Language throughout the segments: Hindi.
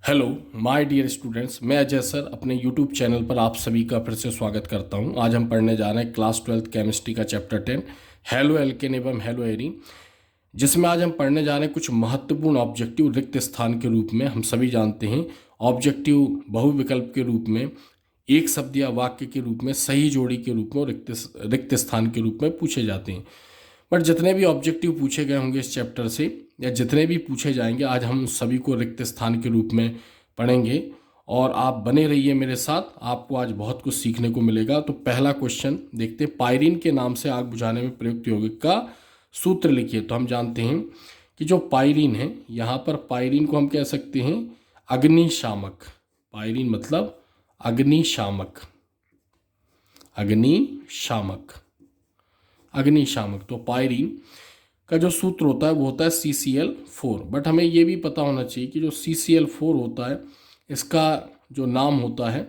हेलो माय डियर स्टूडेंट्स, मैं अजय सर अपने यूट्यूब चैनल पर आप सभी का फिर से स्वागत करता हूं। आज हम पढ़ने जा रहे हैं क्लास 12 केमिस्ट्री का चैप्टर 10 हेलो एल्केन एवं हेलो एरीन, जिसमें आज हम पढ़ने जा रहे हैं कुछ महत्वपूर्ण ऑब्जेक्टिव रिक्त स्थान के रूप में। हम सभी जानते हैं ऑब्जेक्टिव बहुविकल्प के रूप में, एक शब्द या वाक्य के रूप में, सही जोड़ी के रूप में और रिक्त स्थान के रूप में पूछे जाते हैं। बट जितने भी ऑब्जेक्टिव पूछे गए होंगे इस चैप्टर से या जितने भी पूछे जाएंगे, आज हम सभी को रिक्त स्थान के रूप में पढ़ेंगे। और आप बने रहिए मेरे साथ, आपको आज बहुत कुछ सीखने को मिलेगा। तो पहला क्वेश्चन देखते हैं, पायरीन के नाम से आग बुझाने में प्रयुक्त यौगिक का सूत्र लिखिए। तो हम जानते हैं कि जो पायरीन है, यहाँ पर पायरीन को हम कह सकते हैं अग्निशामक। पायरीन मतलब अग्निशामक, अग्निशामक, अग्निशामक। तो पायरीन का जो सूत्र होता है वो होता है CCl4। बट हमें ये भी पता होना चाहिए कि जो CCl4 होता है, इसका जो नाम होता है,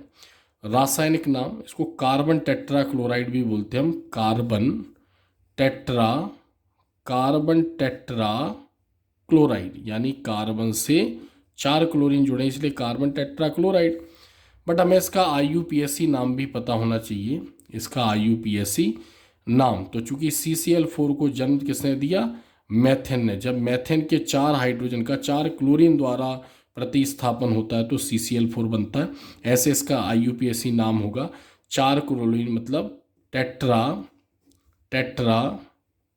रासायनिक नाम, इसको कार्बन टेट्रा क्लोराइड भी बोलते हैं हम। कार्बन टेट्रा क्लोराइड, यानी कार्बन से 4 क्लोरीन जुड़े इसलिए कार्बन टेट्रा क्लोराइड। बट हमें इसका IUPAC नाम भी पता होना चाहिए, इसका IUPAC नाम। तो चूंकि CCl4 को जन्म किसने दिया? मैथेन ने। जब मैथेन के 4 हाइड्रोजन का 4 क्लोरीन द्वारा प्रतिस्थापन होता है तो CCl4 बनता है। ऐसे इसका IUPAC नाम होगा। 4 क्लोरीन मतलब टेट्रा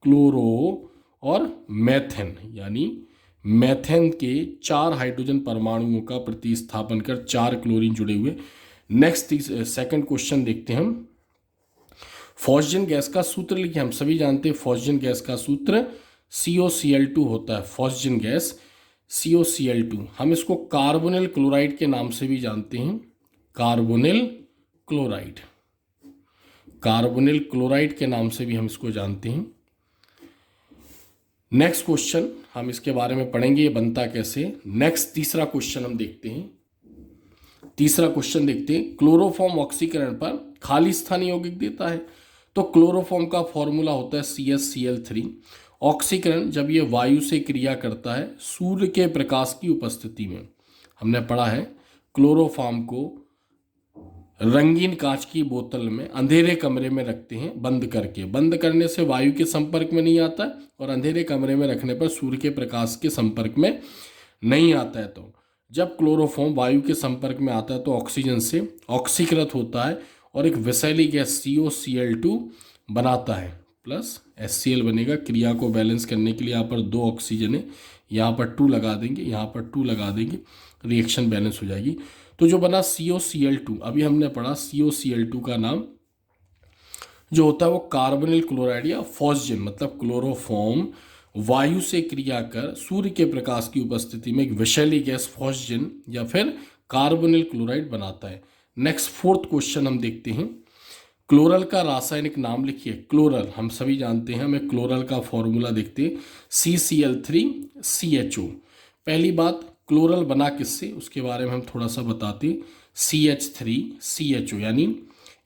क्लोरो और मैथेन, यानी मैथेन के 4 हाइड्रोजन परमाणुओं का प्रतिस्थापन कर 4 क्लोरीन जुड़े हुए। नेक्स्ट सेकंड क्वेश्चन देखते हैं हम। फॉस्जन गैस का सूत्र लिखिए। हम सभी जानते हैं फॉस्जन गैस का सूत्र COCl2 होता है। फॉस्जन गैस COCl2, हम इसको कार्बोनिल क्लोराइड के नाम से भी जानते हैं। कार्बोनिल क्लोराइड, कार्बोनिल क्लोराइड के नाम से भी हम इसको जानते हैं। नेक्स्ट क्वेश्चन हम इसके बारे में पढ़ेंगे, ये बनता कैसे। नेक्स्ट तीसरा क्वेश्चन हम देखते हैं। तीसरा क्वेश्चन देखते हैं, क्लोरोफॉर्म ऑक्सीकरण पर खाली स्थान यौगिक देता है। तो क्लोरोफॉर्म का फॉर्मूला होता है CsCl3। ऑक्सीकरण जब ये वायु से क्रिया करता है सूर्य के प्रकाश की उपस्थिति में। हमने पढ़ा है क्लोरोफॉर्म को रंगीन कांच की बोतल में अंधेरे कमरे में रखते हैं बंद करके। बंद करने से वायु के संपर्क में नहीं आता है और अंधेरे कमरे में रखने पर सूर्य के प्रकाश के संपर्क में नहीं आता है। तो जब क्लोरोफॉर्म वायु के संपर्क में आता है तो ऑक्सीजन से ऑक्सीकृत होता है और एक विषैली गैस COCl2 बनाता है, प्लस HCl बनेगा। क्रिया को बैलेंस करने के लिए यहाँ पर 2 ऑक्सीजन है, यहाँ पर 2 लगा देंगे, यहाँ पर 2 लगा देंगे, रिएक्शन बैलेंस हो जाएगी। तो जो बना COCl2, अभी हमने पढ़ा COCl2 का नाम जो होता है वो कार्बोनिल क्लोराइड या फॉस्जन, मतलब क्लोरोफॉर्म वायु से क्रिया कर सूर्य के प्रकाश की उपस्थिति में एक विषैली गैस फॉस्जन या फिर कार्बोनिल क्लोराइड बनाता है। नेक्स्ट फोर्थ क्वेश्चन हम देखते हैं, क्लोरल का रासायनिक नाम लिखिए। क्लोरल हम सभी जानते हैं, हमें क्लोरल का फॉर्मूला देखते हैं CCl3CHO। पहली बात, क्लोरल बना किससे उसके बारे में हम थोड़ा सा बताते हैं। CH3CHO यानी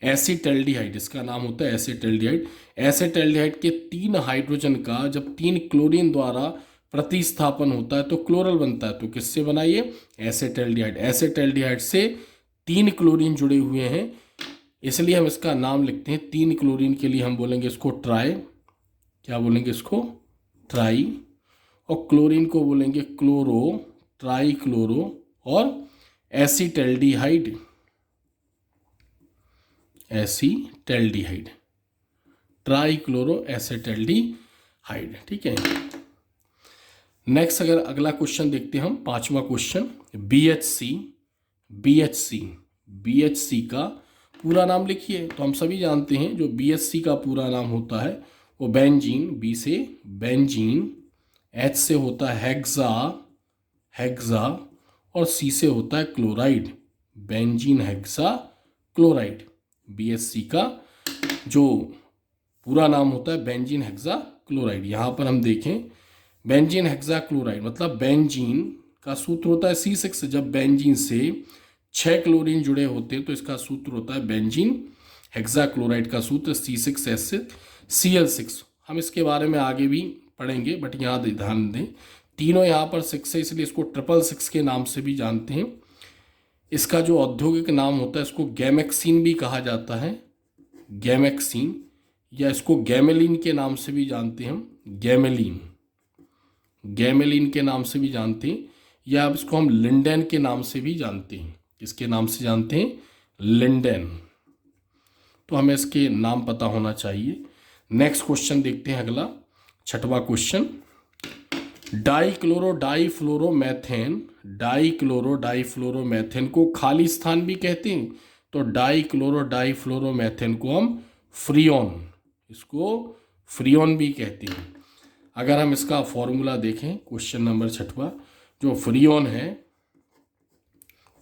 एसिटल्डिहाइड, इसका नाम होता है एसिटल्डिहाइड। एसिटल्डिहाइड के 3 हाइड्रोजन का जब 3 क्लोरीन द्वारा प्रतिस्थापन होता है तो क्लोरल बनता है। तो किससे बना ये? एसिटल्डिहाइड। एसिटल्डिहाइड से 3 क्लोरीन जुड़े हुए हैं, इसलिए हम इसका नाम लिखते हैं। 3 क्लोरीन के लिए हम बोलेंगे इसको ट्राई, क्या बोलेंगे इसको? ट्राई। और क्लोरीन को बोलेंगे क्लोरो, ट्राई क्लोरो। और acetaldehyde, acetaldehyde, try chloro acetaldehyde. ठीक है। नेक्स्ट अगर अगला क्वेश्चन देखते हैं हम, 5वां क्वेश्चन, BHC का पूरा नाम लिखिए। तो हम सभी जानते हैं जो BHC का पूरा नाम होता है वो बेंजीन, B से बेंजीन, H से होता है हेक्सा और C से होता है chloride, benzene hexa chloride. BHC का जो पूरा नाम होता है बेंजीन हेक्सा क्लोराइड। यहाँ पर हम देखें बेंजीन हेक्सा क्लोराइड मतलब बेंजीन का सूत्र होता है C6। जब बेंजीन से 6 क्लोरीन जुड़े होते हैं तो इसका सूत्र होता है बेंजीन हेक्सा क्लोराइड का सूत्र C6H6Cl6। हम इसके बारे में आगे भी पढ़ेंगे, बट यहाँ ध्यान दें तीनों यहाँ पर 6 है, इसलिए इसको 666 के नाम से भी जानते हैं। इसका जो औद्योगिक नाम होता है इसको गैमेक्सिन भी कहा जाता है, गैमेक्सिन, या इसको गैमेलिन के नाम से भी जानते हैं हम, गैमेलिन, गैमेलिन के नाम से भी जानते हैं, या अब इसको हम लिंडेन के नाम से भी जानते हैं। किसके नाम से जानते हैं? लिंडेन। तो हमें इसके नाम पता होना चाहिए। नेक्स्ट क्वेश्चन देखते हैं, अगला 6वां क्वेश्चन। डाइक्लोरोडाइफ्लोरोमेथेन, डाइक्लोरोडाइफ्लोरोमेथेन को खाली स्थान भी कहते हैं। तो डाइक्लोरोडाइफ्लोरोमेथेन को हम फ्रियोन, इसको फ्रियोन भी कहते हैं। अगर हम इसका फॉर्मूला देखें, क्वेश्चन नंबर 6वां, जो फ्रियोन है,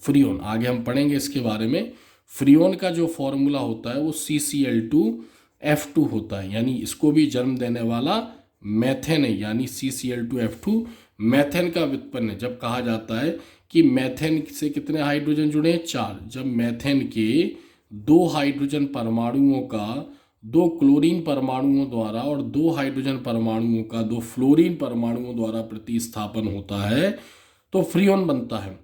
फ्रियोन आगे हम पढ़ेंगे इसके बारे में। फ्रियोन का जो फॉर्मूला होता है वो CCl2F2 होता है, यानी इसको भी जन्म देने वाला मैथेन है, यानी CCl2F2 मैथेन का व्युत्पन्न है। जब कहा जाता है कि मैथेन से कितने हाइड्रोजन जुड़े हैं? 4। जब मैथेन के 2 हाइड्रोजन परमाणुओं का 2 क्लोरीन परमाणुओं द्वारा और 2 हाइड्रोजन परमाणुओं का 2 फ्लोरीन परमाणुओं द्वारा प्रतिस्थापन होता है तो फ्रियोन बनता है।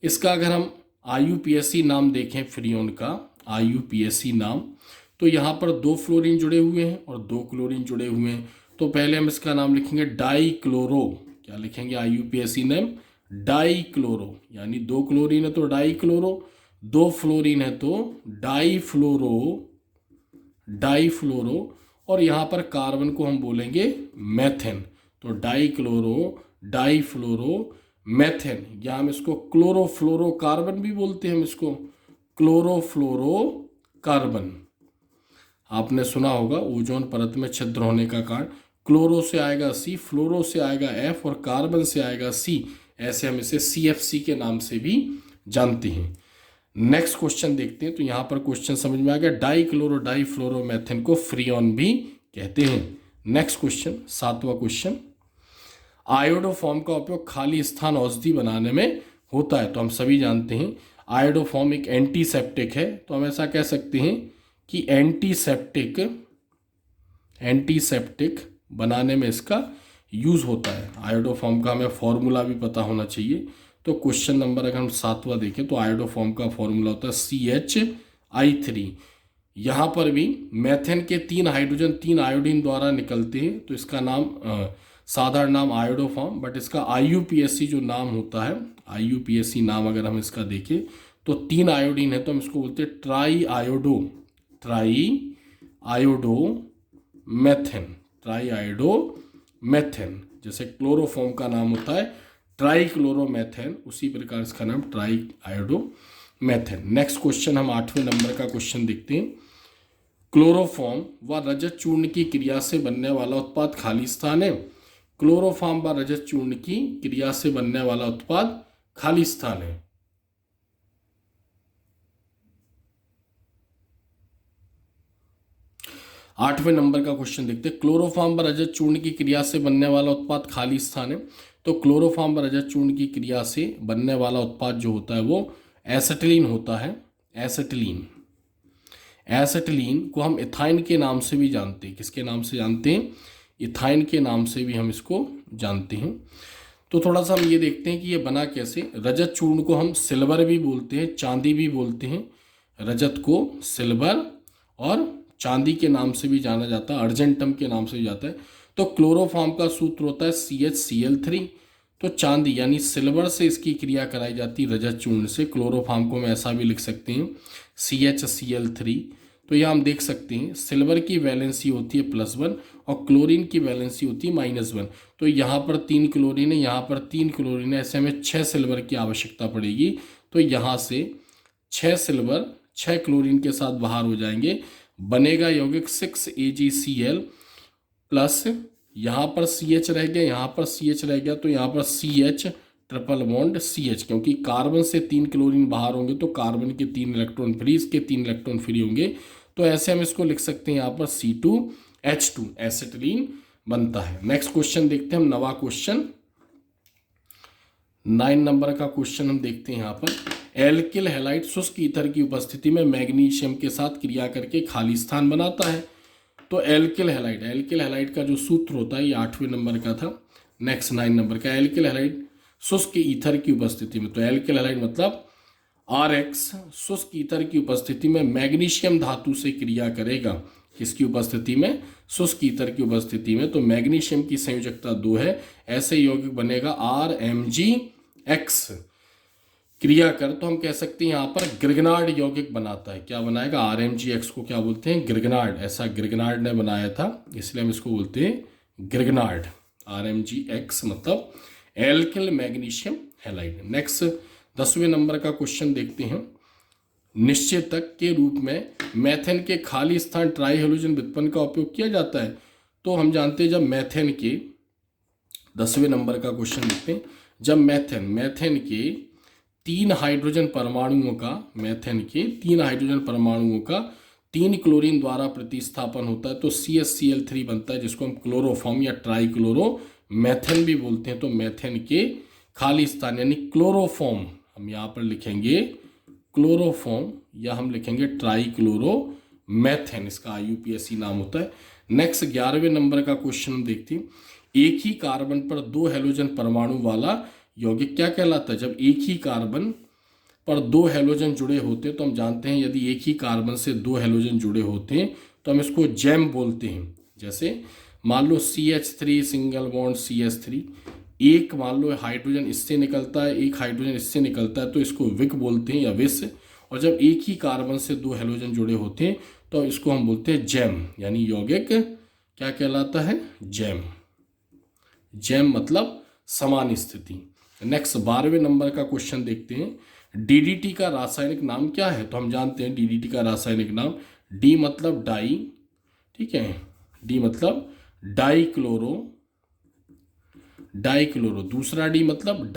इसका अगर हम IUPAC नाम देखें, फ्रियोन का IUPAC नाम, तो यहाँ पर 2 फ्लोरीन जुड़े हुए हैं और 2 क्लोरीन जुड़े हुए हैं। तो पहले हम इसका नाम लिखेंगे डाइक्लोरो। क्या लिखेंगे IUPAC नेम? डाइक्लोरो, यानी 2 क्लोरीन है तो डाइक्लोरो, 2 फ्लोरीन है तो डाइफ्लोरो, डाइफ्लोरो, और यहाँ पर कार्बन को हम बोलेंगे मैथेन। तो डाइक्लोरो डाइफ्लोरो मैथेन, या हम इसको क्लोरोफ्लोरो कार्बन भी बोलते हैं, हम इसको क्लोरोफ्लोरो कार्बन। आपने सुना होगा ओजोन परत में छिद्र होने का कारण, क्लोरो से आएगा C, फ्लोरो से आएगा F और कार्बन से आएगा C, ऐसे हम इसे CFC के नाम से भी जानते हैं। नेक्स्ट क्वेश्चन देखते हैं। तो यहाँ पर क्वेश्चन समझ में आ गया, डाइक्लोरो डाइफ्लोरोमेथेन को फ्रियोन भी कहते हैं। नेक्स्ट क्वेश्चन 7वां क्वेश्चन। आयोडोफॉर्म का उपयोग खाली स्थान औषधि बनाने में होता है। तो हम सभी जानते हैं आयोडोफॉर्म एक एंटीसेप्टिक है, तो हम ऐसा कह सकते हैं कि एंटीसेप्टिक बनाने में इसका यूज होता है। आयोडोफॉर्म का हमें फॉर्मूला भी पता होना चाहिए। तो क्वेश्चन नंबर अगर हम 7वां देखें तो आयोडोफॉर्म का फॉर्मूला होता है CHI3। यहाँ पर भी मैथेन के 3 हाइड्रोजन 3 आयोडीन द्वारा निकलते हैं, तो इसका नाम साधारण नाम आयोडोफॉर्म, बट इसका IUPAC जो नाम होता है, IUPAC नाम अगर हम इसका देखें तो 3 आयोडीन है तो हम इसको बोलते हैं ट्राई आयोडो मैथेन। जैसे क्लोरोफॉर्म का नाम होता है ट्राईक्लोरोमेथेन, उसी प्रकार इसका नाम try iodo methane. Next question हम 8वें नंबर का क्वेश्चन देखते हैं। क्लोरोफॉर्म व रजत चूर्ण की क्रिया से बनने वाला उत्पाद खाली स्थान है। क्लोरोफॉर्म व रजत चूर्ण की क्रिया से बनने वाला उत्पाद खाली स्थान है। आठवें नंबर का क्वेश्चन देखते हैं। क्लोरोफॉर्म व रजत चूर्ण की क्रिया से बनने वाला उत्पाद खाली स्थान है। तो क्लोरोफॉर्म व रजत चूर्ण की क्रिया से बनने वाला उत्पाद जो होता है वो एसिटिलीन होता है। एसिटिलीन को हम इथाइन के नाम से भी जानते हैं। किसके नाम से जानते हैं? इथाइन के नाम से भी हम इसको जानते हैं। तो थोड़ा सा हम ये देखते हैं कि ये बना कैसे। रजत चूर्ण को हम सिल्वर भी बोलते हैं, चांदी भी बोलते हैं। रजत को सिल्वर और चांदी के नाम से भी जाना जाता है, अर्जेंटम के नाम से भी जाता है। तो क्लोरोफॉर्म का सूत्र होता है CHCl3। तो चांदी यानी सिल्वर से इसकी क्रिया कराई जाती है रजत चूर्ण से। क्लोरोफॉर्म को हम ऐसा भी लिख सकते हैं CHCl3। तो यह हम देख सकते हैं सिल्वर की वैलेंसी होती है +1 और क्लोरीन की वैलेंसी होती है -1। तो यहाँ पर 3 क्लोरीन है, यहाँ पर 3 क्लोरीन है, ऐसे हमें 6 सिल्वर की आवश्यकता पड़ेगी। तो यहाँ से 6 सिल्वर 6 क्लोरीन के साथ बाहर हो जाएंगे, बनेगा यौगिक 6AgCl प्लस यहाँ पर CH रह गया, यहाँ पर CH रह गया, तो यहाँ पर CH ट्रिपल बॉन्ड CH, क्योंकि कार्बन से 3 क्लोरीन बाहर होंगे तो कार्बन के 3 इलेक्ट्रॉन फ्री, इसके 3 इलेक्ट्रॉन फ्री होंगे। तो ऐसे हम इसको लिख सकते हैं यहाँ पर C2H2 एसिटिलीन बनता है। नेक्स्ट क्वेश्चन देखते हैं हम, 9वां क्वेश्चन, 9 नंबर का क्वेश्चन हम देखते हैं यहाँ पर। एल्किल हैलाइड शुष्क ईथर की उपस्थिति में मैग्नीशियम के साथ क्रिया करके खाली स्थान बनाता है। तो एल्किल हैलाइड का जो सूत्र होता है ये 8वें नंबर का था। नेक्स्ट 9 नंबर का, एल्किल हैलाइड शुष्क ईथर की उपस्थिति में। तो एल्किल हैलाइड मतलब RX शुष्क ईथर की उपस्थिति में मैग्नीशियम धातु से क्रिया करेगा। किसकी उपस्थिति में? शुष्क ईथर की उपस्थिति में। तो मैग्नीशियम की संयोजकता 2 है, ऐसे यौगिक बनेगा RMgX। क्रिया कर तो हम कह सकते हैं यहाँ पर ग्रिगनार्ड यौगिक बनाता है। क्या बनाएगा? RMgX को क्या बोलते हैं? ग्रिगनार्ड। ऐसा ग्रिगनार्ड ने बनाया था, इसलिए हम इसको बोलते हैं ग्रिगनार्ड। RMgX मतलब एल्किल मैग्नीशियम हैलाइड। नेक्स्ट 10वें नंबर का क्वेश्चन देखते हैं। निश्चेतक के रूप में मेथेन के खाली स्थान ट्राई हेलोजन व्युत्पन्न का उपयोग किया जाता है। तो हम जानते हैं जब मेथेन के 10वें नंबर का क्वेश्चन देखते हैं। जब मेथेन के 3 हाइड्रोजन परमाणुओं का 3 क्लोरीन द्वारा प्रतिस्थापन होता है तो CHCl3 बनता है, जिसको हम क्लोरोफॉर्म या ट्राई क्लोरो मेथेन भी बोलते हैं। तो मेथेन के खाली स्थान यानी क्लोरोफॉर्म हम यहाँ पर लिखेंगे क्लोरोफॉर्म या हम लिखेंगे ट्राई क्लोरो मेथेन, इसका IUPAC नाम होता है। नेक्स्ट 11वें नंबर का क्वेश्चन हम देखते हैं। एक ही कार्बन पर 2 हेलोजन परमाणु वाला यौगिक क्या कहलाता है? जब एक ही कार्बन पर 2 हेलोजन जुड़े होते हैं तो हम जानते हैं यदि एक ही कार्बन से 2 हेलोजन जुड़े होते हैं तो हम इसको जेम बोलते हैं। जैसे मान लो CH3 सिंगल बॉन्ड CH3, एक मान लो हाइड्रोजन इससे निकलता है, एक हाइड्रोजन इससे निकलता है तो इसको विक बोलते हैं या विस। और जब एक ही कार्बन से 2 हेलोजन जुड़े होते हैं तो इसको हम बोलते हैं जेम, यानी यौगिक क्या कहलाता है? जेम। जेम मतलब समान स्थिति। नेक्स्ट 12वें नंबर का क्वेश्चन देखते हैं। DDT का रासायनिक नाम क्या है? तो हम जानते हैं DDT का रासायनिक नाम D मतलब डाई, ठीक है, D मतलब डाइक्लोरो, दूसरा D मतलब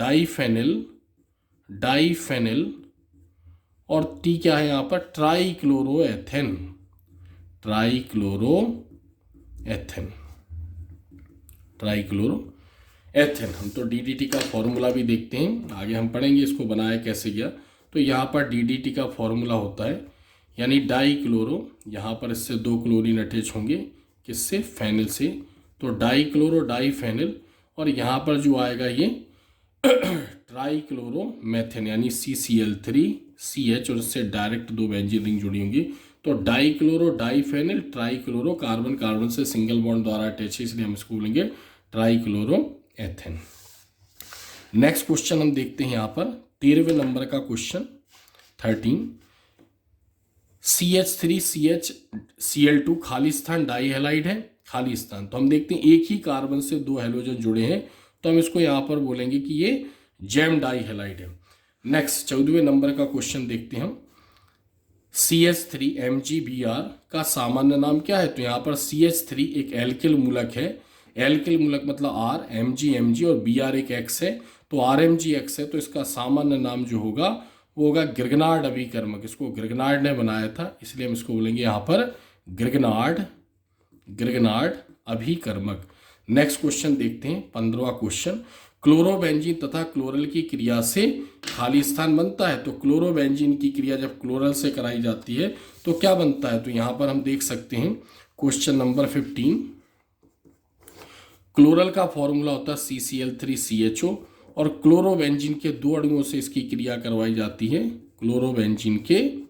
डाईफेनिल और T क्या है यहाँ पर? ट्राइक्लोरोएथेन। हम तो DDT का फॉर्मूला भी देखते हैं, आगे हम पढ़ेंगे इसको बनाया कैसे गया। तो यहाँ पर DDT का फॉर्मूला होता है यानी डाइक्लोरो, यहाँ पर इससे 2 क्लोरीन अटैच होंगे, किससे? फेनिल से, तो डाइक्लोरो डाईफेनिल। और यहाँ पर जो आएगा ये ट्राइक्लोरोमेथेन यानी CCl3CH और इससे डायरेक्ट 2 बेंजीन रिंग जुड़ी होंगी। तो dichloro diphenyl trichloro, carbon carbon से सिंगल बॉन्ड द्वारा अटैच है, इसलिए हम इसको बोलेंगे ट्राइक्लोरोएथेन। नेक्स्ट क्वेश्चन हम देखते हैं यहाँ पर 13वें नंबर का क्वेश्चन 13। CH3CHCl2 खाली स्थान डाईहेलाइड है। खाली स्थान तो हम देखते हैं एक ही कार्बन से 2 हेलोजन जुड़े हैं तो हम इसको यहाँ पर बोलेंगे कि ये जेम डाईहेलाइड है। नेक्स्ट 14वें नंबर का क्वेश्चन देखते हैं हम। CH3MgBr का सामान्य नाम क्या है? तो यहाँ पर CH3 एक एल्किल मूलक है, एल्किल मूलक मतलब R, Mg और Br एक X है, तो RMgX है। तो इसका सामान्य नाम जो होगा वो होगा ग्रिगनार्ड अभिकर्मक। इसको ग्रिगनार्ड ने बनाया था, इसलिए हम इसको बोलेंगे यहाँ पर ग्रिगनार्ड अभिकर्मक। नेक्स्ट क्वेश्चन देखते हैं 15वां क्वेश्चन। क्लोरोबेंजीन तथा क्लोरल की क्रिया से खाली स्थान बनता है। तो क्लोरोबेंजीन की क्रिया जब क्लोरल से कराई जाती है तो क्या बनता है? तो यहाँ पर हम देख सकते हैं क्वेश्चन नंबर 15। क्लोरल का फॉर्मूला होता है CCl3CHO और क्लोरोबेंजीन के 2 अणुओं से इसकी क्रिया करवाई जाती है। क्लोरोबेंजीन के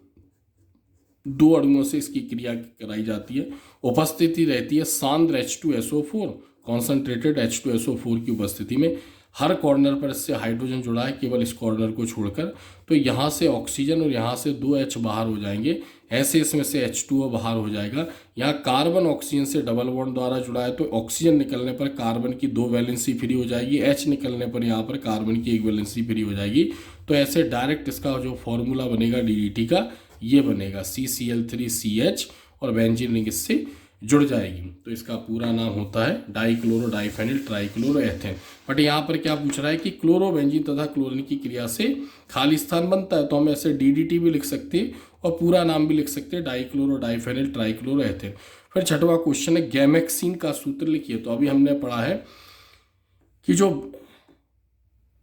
2 अणुओं से इसकी क्रिया कराई जाती है। उपस्थिति रहती है सांद्र H2SO4, कॉन्सेंट्रेटेड H2SO4 की उपस्थिति में। हर कॉर्नर पर इससे हाइड्रोजन जुड़ा है, केवल इस कॉर्नर को छोड़कर। तो यहाँ से ऑक्सीजन और यहाँ से 2 H बाहर हो जाएंगे, ऐसे इसमें से H2O बाहर हो जाएगा। यहाँ कार्बन ऑक्सीजन से डबल बॉन्ड द्वारा जुड़ा है, तो ऑक्सीजन निकलने पर कार्बन की 2 वैलेंसी फ्री हो जाएगी, H निकलने पर यहाँ पर कार्बन की 1 वैलेंसी फ्री हो जाएगी। तो ऐसे डायरेक्ट इसका जो फॉर्मूला बनेगा DDT का ये बनेगा CCl3CH और बेंजीन रिंग इससे जुड़ जाएगी। तो इसका पूरा नाम होता है डाइक्लोरो डाईफेनिल ट्राइक्लोरोएथेन। बट यहाँ पर क्या पूछ रहा है कि क्लोरोबेंजीन तथा क्लोरीन की क्रिया से खाली स्थान बनता है, तो हम ऐसे DDT भी लिख सकते हैं और पूरा नाम भी लिख सकते हैं डाइक्लोरो डाईफेनिल ट्राइक्लोरोएथेन। फिर 6वां क्वेश्चन है गैमेक्सीन का सूत्र लिखिए। तो अभी हमने पढ़ा है कि जो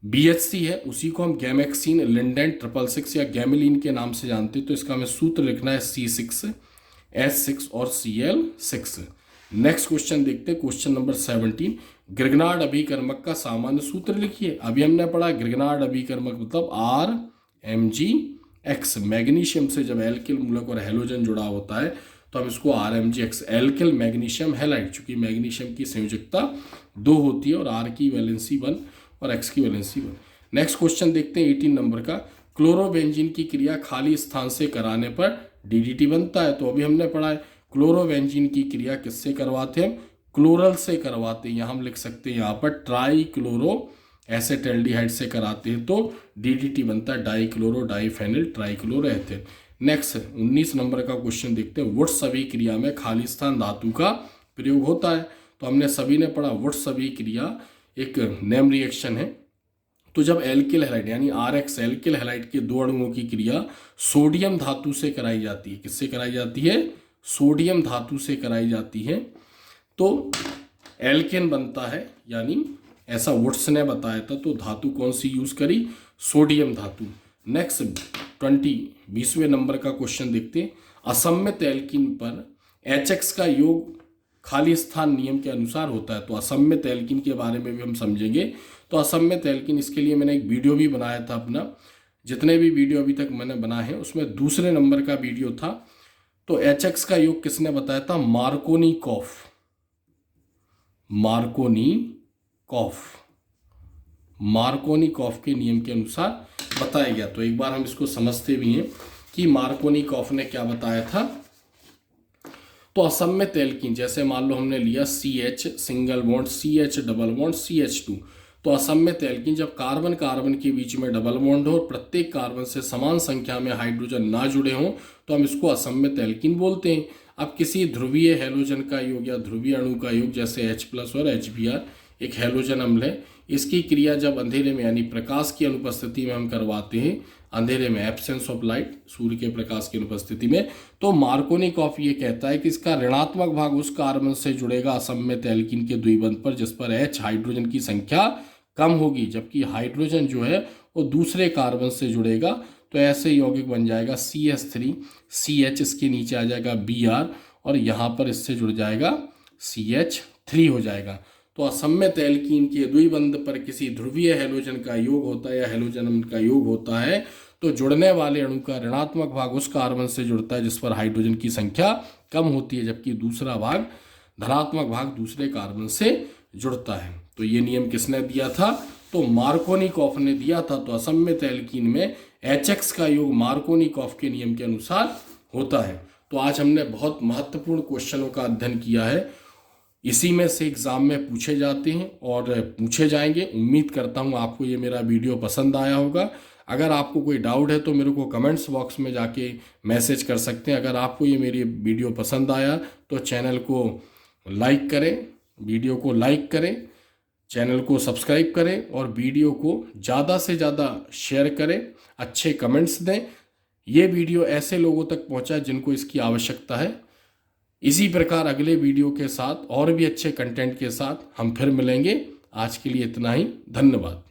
BHC है उसी को हम गैमेक्सीन, लिंडेंट 666 या गैमेलिन के नाम से जानते हैं। तो इसका हमें सूत्र लिखना है C6H6 और Cl6। नेक्स्ट क्वेश्चन देखते हैं क्वेश्चन नंबर 17। ग्रिगनार्ड अभिकर्मक का सामान्य सूत्र लिखिए। अभी हमने पढ़ा ग्रिगनार्ड अभिकर्मक मतलब X मैग्नीशियम से जब एल्किल मूलक और हैलोजन जुड़ा होता है तो हम इसको RMgX एल्किल मैग्नीशियम हैलाइड, चूंकि मैग्नीशियम की संयोजकता 2 होती है और R की वैलेंसी 1 और X की वैलेंसी 1। नेक्स्ट क्वेश्चन देखते हैं 18 नंबर का। क्लोरोबेंजीन की क्रिया खाली स्थान से कराने पर DDT बनता है। तो अभी हमने पढ़ा है क्लोरोबेंजीन की क्रिया किससे करवाते हैं, क्लोरल से करवाते हैं। यहाँ हम लिख सकते हैं यहाँ पर ट्राई क्लोरो एसेटल्डिहाइड से कराते हैं तो DDT बनता है डाइक्लोरो डाइफेनिल ट्राइक्लोरोएथेन। नेक्स्ट 19 नंबर का क्वेश्चन देखते हैं। वुड्स अभिक्रिया में खाली स्थान धातु का प्रयोग होता है। तो हमने सभी ने पढ़ा वुड्स अभिक्रिया एक नेम रिएक्शन है। तो जब एल्किल हैलाइड यानी RX एल्किल हैलाइड के 2 अणुओं की क्रिया सोडियम धातु से कराई जाती है, किससे कराई जाती है, सोडियम धातु से कराई जाती है, तो एल्केन बनता है। यानी ऐसा वुड्स ने बताया था। तो धातु कौन सी यूज करी, सोडियम धातु। नेक्स्ट 20वें नंबर का क्वेश्चन देखते हैं। असम्मित एल्कीन पर HX का योग खाली स्थान नियम के अनुसार होता है। तो असम्मित एल्कीन के बारे में भी हम समझेंगे। तो असम्मित एल्कीन, इसके लिए मैंने एक वीडियो भी बनाया था अपना, जितने भी वीडियो अभी तक मैंने बनाए हैं उसमें दूसरे नंबर का वीडियो था। तो HX का योग किसने बताया था, मार्कोनिकॉफ, मार्कोनिकॉफ के नियम के अनुसार बताया गया। तो एक बार हम इसको समझते भी हैं कि मार्कोनिकॉफ ने क्या बताया था। तो असम्मित एल्कीन, जैसे मान लो हमने लिया CH single bond, CH double bond, CH2। तो असम्मित एल्कीन जब कार्बन कार्बन के बीच में डबल बॉन्ड हो और प्रत्येक कार्बन से समान संख्या में हाइड्रोजन ना जुड़े हों तो हम इसको असम्मित एल्कीन बोलते हैं। अब किसी ध्रुवीय हैलोजन का योग या ध्रुवीय अणु का योग जैसे H+ और HBr एक हैलोजन अम्ल है, इसकी क्रिया जब अंधेरे में यानी प्रकाश की अनुपस्थिति में हम करवाते हैं, अंधेरे में एब्सेंस ऑफ लाइट, सूर्य के प्रकाश की अनुपस्थिति में, तो मार्कोनिकॉफ ये कहता है कि इसका ऋणात्मक भाग उस कार्बन से जुड़ेगा असम्मित एल्कीन के द्विबंध पर जिस पर H हाइड्रोजन की संख्या कम होगी, जबकि हाइड्रोजन जो है वो दूसरे कार्बन से जुड़ेगा। तो ऐसे यौगिक बन जाएगा CH3, CH इसके नीचे आ जाएगा Br और यहाँ पर इससे जुड़ जाएगा CH3 हो जाएगा। तो असम्मित एल्कीन के द्विबंध पर किसी ध्रुवीय हैलोजन का योग होता है या हैलोजन अम्ल का योग होता है तो जुड़ने वाले अणु का ऋणात्मक भाग उस कार्बन से जुड़ता है जिस पर हाइड्रोजन की संख्या कम होती है, जबकि दूसरा भाग धनात्मक भाग दूसरे कार्बन से जुड़ता है। तो ये नियम किसने दिया था, तो मार्कोनिकॉफ ने दिया था। तो असम्मित एल्कीन में HX का योग मार्कोनिकॉफ के नियम के अनुसार होता है। तो आज हमने बहुत महत्वपूर्ण क्वेश्चनों का अध्ययन किया है, इसी में से एग्जाम में पूछे जाते हैं और पूछे जाएंगे। उम्मीद करता हूँ आपको ये मेरा वीडियो पसंद आया होगा। अगर आपको कोई डाउट है तो मेरे को कमेंट्स बॉक्स में जाके मैसेज कर सकते हैं। अगर आपको ये मेरी वीडियो पसंद आया तो चैनल को लाइक करें, वीडियो को लाइक करें, चैनल को सब्सक्राइब करें और वीडियो को ज़्यादा से ज़्यादा शेयर करें, अच्छे कमेंट्स दें। ये वीडियो ऐसे लोगों तक पहुँचा जिनको इसकी आवश्यकता है। इसी प्रकार अगले वीडियो के साथ और भी अच्छे कंटेंट के साथ हम फिर मिलेंगे। आज के लिए इतना ही, धन्यवाद।